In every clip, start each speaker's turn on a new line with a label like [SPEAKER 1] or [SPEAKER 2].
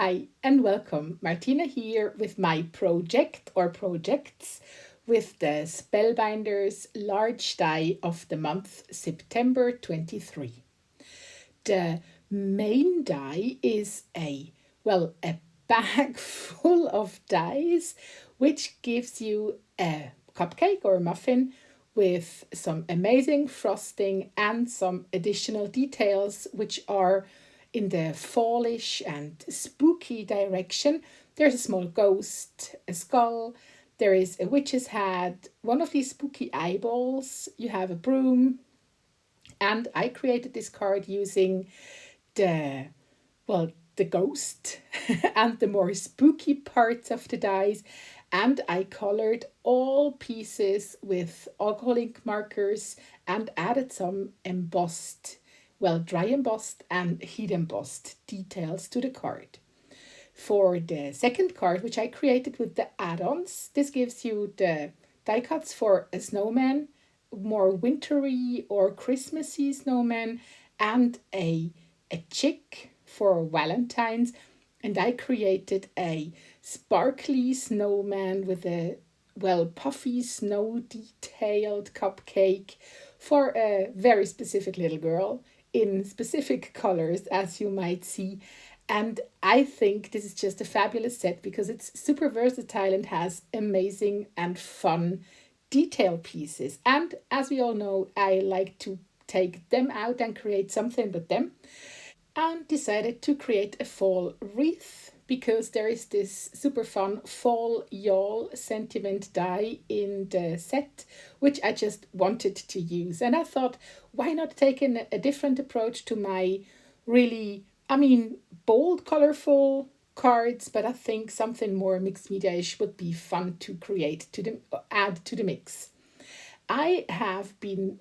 [SPEAKER 1] Hi and welcome. Martina here with my project or projects with the Spellbinders large die of the month September 23. The main die is a bag full of dies which gives you a cupcake or a muffin with some amazing frosting and some additional details which are in the fallish and spooky direction. There's a small ghost, a skull, there is a witch's hat, one of these spooky eyeballs, you have a broom, and I created this card using the the ghost and the more spooky parts of the dies, and I colored all pieces with alcohol ink markers and added some dry embossed and heat embossed details to the card. For the second card, which I created with the add-ons, this gives you the die cuts for a snowman, more wintry or Christmassy snowman, and a chick for Valentine's. And I created a sparkly snowman with a puffy snow detailed cupcake for a very specific little girl in specific colors, as you might see. And I think this is just a fabulous set because it's super versatile and has amazing and fun detail pieces. And as we all know, I like to take them out and create something with them, and decided to create a fall wreath because there is this super fun fall y'all sentiment die in the set which I just wanted to use. And I thought, why not take a different approach to my really, bold, colorful cards, but I think something more mixed media-ish would be fun to create, add to the mix. I have been,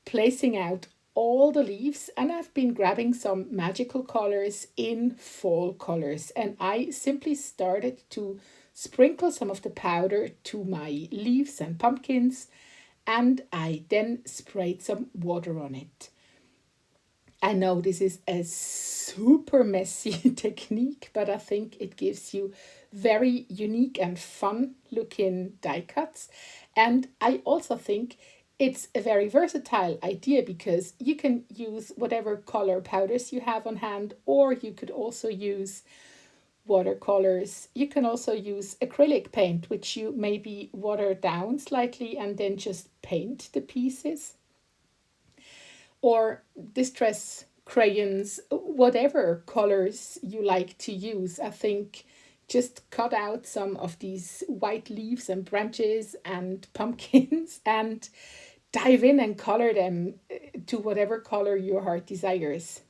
[SPEAKER 1] placing out all the leaves, and I've been grabbing some magical colors in fall colors, and I simply started to sprinkle some of the powder to my leaves and pumpkins, and I then sprayed some water on it. I know this is a super messy technique, but I think it gives you very unique and fun looking die cuts. And I also think it's a very versatile idea because you can use whatever color powders you have on hand, or you could also use watercolors. You can also use acrylic paint, which you maybe water down slightly and then just paint the pieces, or distress crayons, whatever colors you like to use. I think just cut out some of these white leaves and branches and pumpkins and dive in and color them to whatever color your heart desires.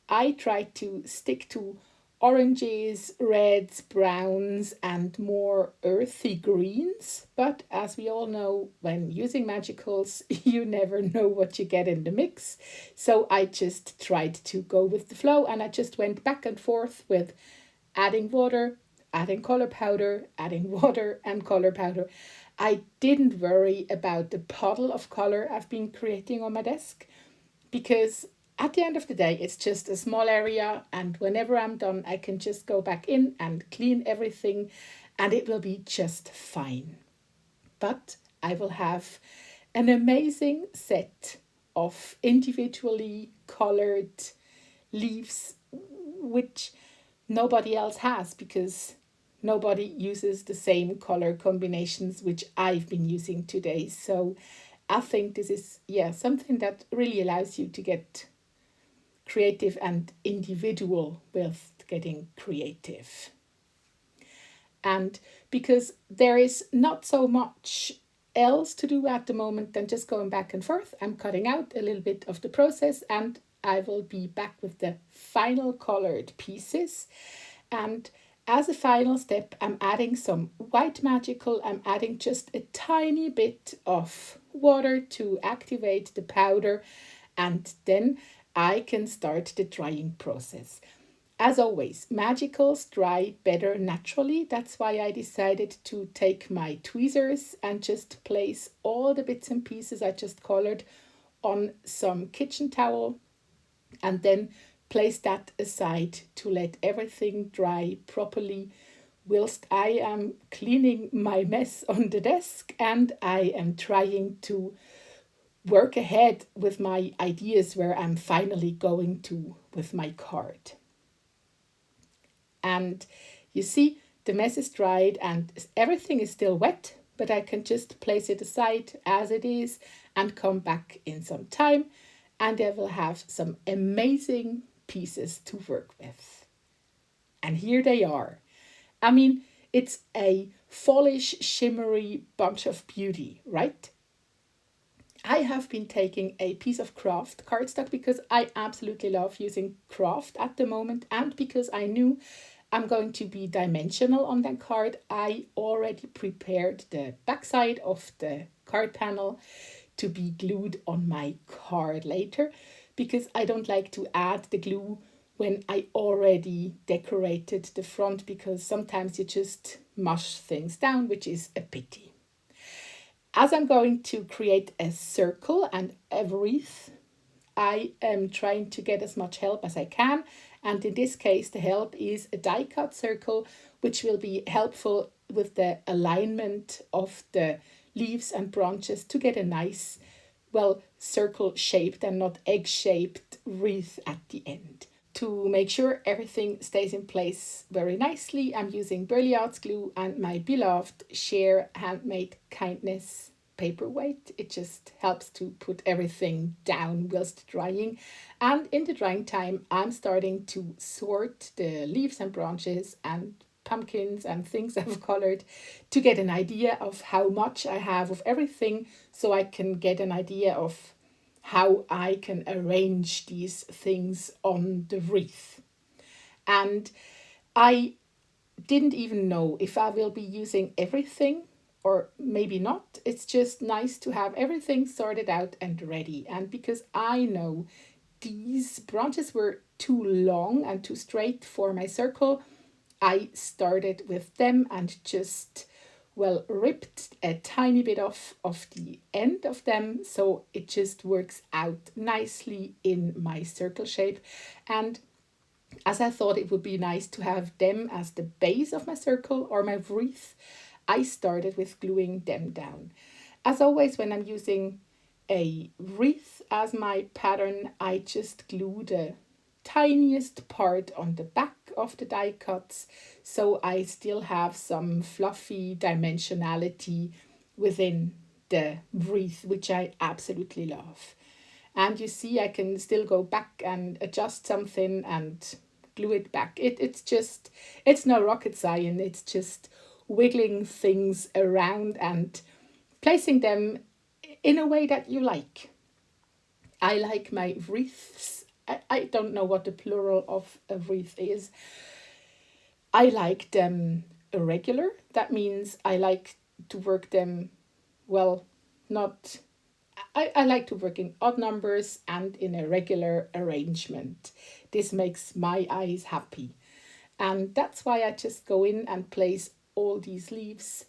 [SPEAKER 1] I try to stick to oranges, reds, browns, and more earthy greens. But as we all know, when using magicals, you never know what you get in the mix. So I just tried to go with the flow, and I just went back and forth with adding water, adding color powder, adding water and color powder. I didn't worry about the puddle of color I've been creating on my desk because at the end of the day, it's just a small area, and whenever I'm done, I can just go back in and clean everything, and it will be just fine. But I will have an amazing set of individually colored leaves, which nobody else has because nobody uses the same color combinations which I've been using today. So I think this is, something that really allows you to get creative and individual with getting creative. And because there is not so much else to do at the moment than just going back and forth, I'm cutting out a little bit of the process, and I will be back with the final colored pieces. And as a final step, I'm adding some white magical. I'm adding just a tiny bit of water to activate the powder, and then I can start the drying process. As always, magicals dry better naturally. That's why I decided to take my tweezers and just place all the bits and pieces I just colored on some kitchen towel, and then place that aside to let everything dry properly whilst I am cleaning my mess on the desk and I am trying to work ahead with my ideas where I'm finally going to with my card. And you see, the mess is dried and everything is still wet, but I can just place it aside as it is and come back in some time, and I will have some amazing pieces to work with. And here they are. I mean, it's a fallish, shimmery bunch of beauty, right? I have been taking a piece of craft cardstock because I absolutely love using craft at the moment, and because I knew I'm going to be dimensional on that card. I already prepared the backside of the card panel to be glued on my card later, because I don't like to add the glue when I already decorated the front, because sometimes you just mush things down, which is a pity. As I'm going to create a circle and a wreath, I am trying to get as much help as I can. And in this case, the help is a die cut circle, which will be helpful with the alignment of the leaves and branches to get a nice, well, circle shaped and not egg shaped wreath at the end. To make sure everything stays in place very nicely, I'm using Burley Arts glue and my beloved Share Handmade Kindness paperweight. It just helps to put everything down whilst drying. And in the drying time, I'm starting to sort the leaves and branches and pumpkins and things I've colored to get an idea of how much I have of everything, so I can get an idea of how I can arrange these things on the wreath. And I didn't even know if I will be using everything or maybe not. It's just nice to have everything sorted out and ready. And because I know these branches were too long and too straight for my circle, I started with them and just, well, ripped a tiny bit off of the end of them, so it just works out nicely in my circle shape. And as I thought it would be nice to have them as the base of my circle or my wreath, I started with gluing them down. As always, when I'm using a wreath as my pattern, I just glue the tiniest part on the back of the die cuts, so I still have some fluffy dimensionality within the wreath, which I absolutely love. And you see, I can still go back and adjust something and glue it back. It's no rocket science. It's just wiggling things around and placing them in a way that you like. I like my wreaths. I don't know what the plural of a wreath is. I like them irregular. That means I like to work them, well, not. I like to work in odd numbers and in a regular arrangement. This makes my eyes happy. And that's why I just go in and place all these leaves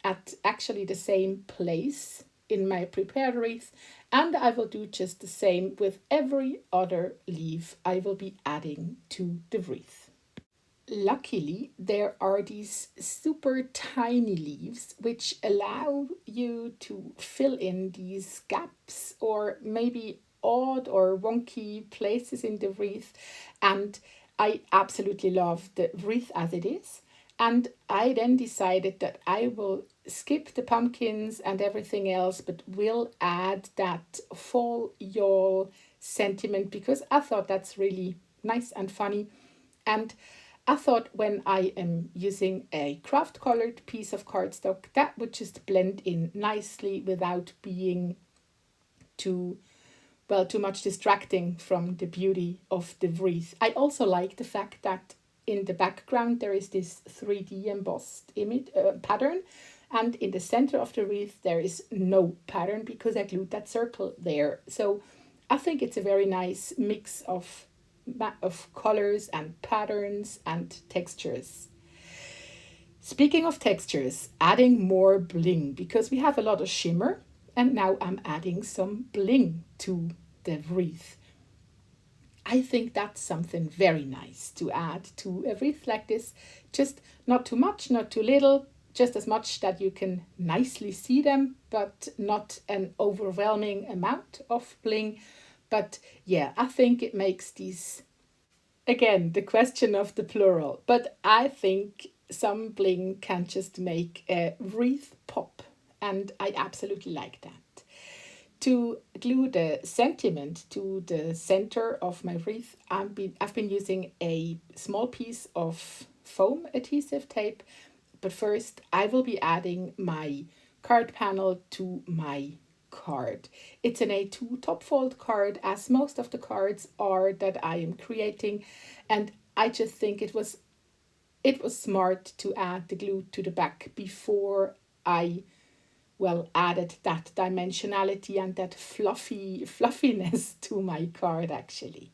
[SPEAKER 1] at actually the same place in my prepared wreath, and I will do just the same with every other leaf I will be adding to the wreath. Luckily, there are these super tiny leaves which allow you to fill in these gaps or maybe odd or wonky places in the wreath, and I absolutely love the wreath as it is. And I then decided that I will skip the pumpkins and everything else, but will add that fall y'all sentiment because I thought that's really nice and funny. And I thought when I am using a craft colored piece of cardstock, that would just blend in nicely without being too much distracting from the beauty of the wreath. I also like the fact that in the background there is this 3D embossed image pattern, and in the center of the wreath there is no pattern because I glued that circle there. So I think it's a very nice mix of colors and patterns and textures. Speaking of textures, adding more bling, because we have a lot of shimmer, and now I'm adding some bling to the wreath. I think that's something very nice to add to a wreath like this. Just not too much, not too little, just as much that you can nicely see them, but not an overwhelming amount of bling. But yeah, I think it makes these, again, the question of the plural, but I think some bling can just make a wreath pop, and I absolutely like that. To glue the sentiment to the center of my wreath, I've been using a small piece of foam adhesive tape, but first I will be adding my card panel to my card. It's an A2 top fold card, as most of the cards are that I am creating, and I just think it was smart to add the glue to the back before I added that dimensionality and that fluffiness to my card actually.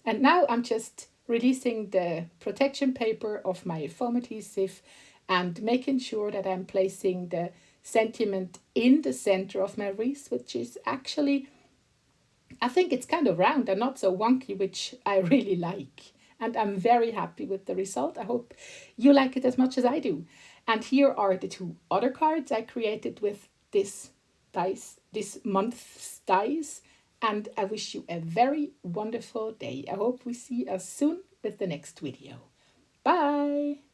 [SPEAKER 1] And now I'm just releasing the protection paper of my foam adhesive and making sure that I'm placing the sentiment in the center of my wreath, which is actually, I think it's kind of round and not so wonky, which I really like. And I'm very happy with the result. I hope you like it as much as I do. And here are the two other cards I created with this month's dice. And I wish you a very wonderful day. I hope we see us soon with the next video. Bye!